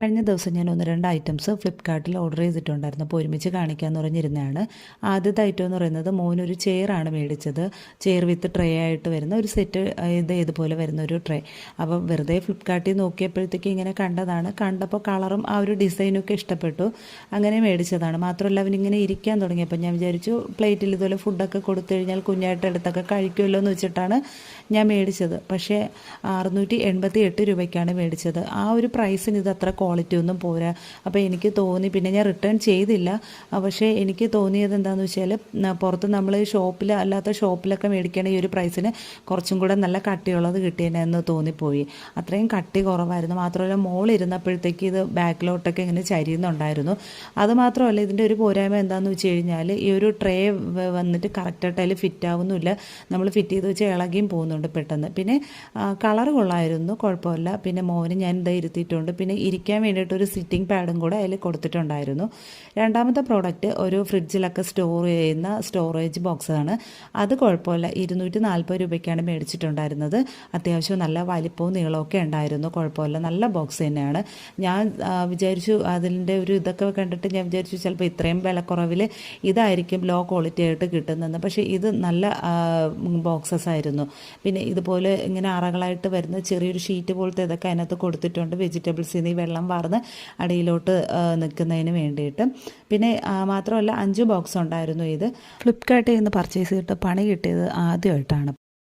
കഴിഞ്ഞ ദിവസം ഞാൻ 1-2 ഐറ്റംസ് ഫ്ലിപ്കാർട്ടിൽ ഓർഡർ ചെയ്തിട്ടുണ്ടായിരുന്നു. അപ്പോൾ ഒരുമിച്ച് കാണിക്കാമെന്ന് പറഞ്ഞിരുന്നതാണ്. ആദ്യത്തെ ഐറ്റം എന്ന് പറയുന്നത് മോനൊരു ചെയറാണ് മേടിച്ചത്. ചെയർ വിത്ത് ട്രേ ആയിട്ട് വരുന്ന ഒരു സെറ്റ്, ഇതുപോലെ വരുന്ന ഒരു ട്രേ. അപ്പോൾ വെറുതെ ഫ്ലിപ്കാർട്ടിൽ നോക്കിയപ്പോഴത്തേക്ക് ഇങ്ങനെ കണ്ടപ്പോൾ കളറും ആ ഒരു ഡിസൈനൊക്കെ ഇഷ്ടപ്പെട്ടു. അങ്ങനെ മേടിച്ചതാണ്. മാത്രമല്ല അവനിങ്ങനെ ഇരിക്കാൻ തുടങ്ങിയപ്പോൾ ഞാൻ വിചാരിച്ചു പ്ലേറ്റിൽ ഇതുപോലെ ഫുഡൊക്കെ കൊടുത്തു കഴിഞ്ഞാൽ കുഞ്ഞായിട്ട് എടുത്തൊക്കെ കഴിക്കുമല്ലോ എന്ന് വെച്ചിട്ടാണ് ഞാൻ മേടിച്ചത്. പക്ഷേ 688 രൂപയ്ക്കാണ് മേടിച്ചത്. ആ ഒരു പ്രൈസിന് ഇത് അത്ര ക്വാളിറ്റി ഒന്നും പോരാ. അപ്പോൾ എനിക്ക് തോന്നി, പിന്നെ ഞാൻ റിട്ടേൺ ചെയ്തില്ല. പക്ഷേ എനിക്ക് തോന്നിയത് എന്താണെന്ന് വെച്ചാൽ പുറത്ത് നമ്മൾ അല്ലാത്ത ഷോപ്പിലൊക്കെ മേടിക്കണ ഈ ഒരു പ്രൈസിന് കുറച്ചും കൂടെ നല്ല കട്ടിയുള്ളത് കിട്ടിയെന്ന് തോന്നിപ്പോയി. അത്രയും കട്ടി കുറവായിരുന്നു. മാത്രമല്ല മോളിരുന്നപ്പോഴത്തേക്ക് ഇത് ബാക്കിലോട്ടൊക്കെ ഇങ്ങനെ ചരിയുന്നുണ്ടായിരുന്നു. അതുമാത്രമല്ല ഇതിൻ്റെ ഒരു പോരായ്മ എന്താണെന്ന് വെച്ച് കഴിഞ്ഞാൽ ഈ ഒരു ട്രേ വന്നിട്ട് കറക്റ്റായിട്ട് അതിൽ ഫിറ്റ് ആവുന്നില്ല. നമ്മൾ ഫിറ്റ് ചെയ്ത് വെച്ച് ഇളകിയും പോകുന്നുണ്ട് പെട്ടെന്ന്. പിന്നെ കളർ കൊള്ളായിരുന്നു, കുഴപ്പമില്ല. പിന്നെ മോന് ഞാൻ ഇത് ഇരുത്തിയിട്ടുണ്ട്. പിന്നെ ഇരിക്കാൻ വേണ്ടിയിട്ട് ഒരു സിറ്റിംഗ് പാഡും കൂടെ അതിൽ കൊടുത്തിട്ടുണ്ടായിരുന്നു. രണ്ടാമത്തെ പ്രോഡക്റ്റ് ഒരു ഫ്രിഡ്ജിലൊക്കെ സ്റ്റോർ ചെയ്യുന്ന സ്റ്റോറേജ് ബോക്സാണ്. അത് കുഴപ്പമില്ല, 240 രൂപയ്ക്കാണ് മേടിച്ചിട്ടുണ്ടായിരുന്നത്. അത്യാവശ്യം നല്ല വലിപ്പവും നീളമൊക്കെ ഉണ്ടായിരുന്നു, കുഴപ്പമില്ല, നല്ല ബോക്സ് തന്നെയാണ്. ഞാൻ വിചാരിച്ചു അതിൻ്റെ ഒരു ഇതൊക്കെ കണ്ടിട്ട് ഞാൻ വിചാരിച്ചു ചിലപ്പോൾ ഇത്രയും വിലക്കുറവിൽ ഇതായിരിക്കും ലോ ക്വാളിറ്റി ആയിട്ട് കിട്ടുന്നതെന്ന്. പക്ഷേ ഇത് നല്ല ബോക്സസ് ആയിരുന്നു. പിന്നെ ഇതുപോലെ ഇങ്ങനെ അറകളായിട്ട് വരുന്ന ചെറിയൊരു ഷീറ്റ് പോലത്തെ ഇതൊക്കെ അതിനകത്ത് കൊടുത്തിട്ടുണ്ട്, വെജിറ്റബിൾസിൽ നിന്ന് വെള്ളം വാർന്ന് അടിയിലോട്ട് നിൽക്കുന്നതിന് വേണ്ടിയിട്ട്. പിന്നെ മാത്രമല്ല 5 ബോക്സ് ഉണ്ടായിരുന്നു. ഇത് ഫ്ലിപ്കാർട്ടിൽ നിന്ന് പർച്ചേസ് ചെയ്തിട്ട് പണി കിട്ടിയത് ആദ്യമായിട്ടാണ്.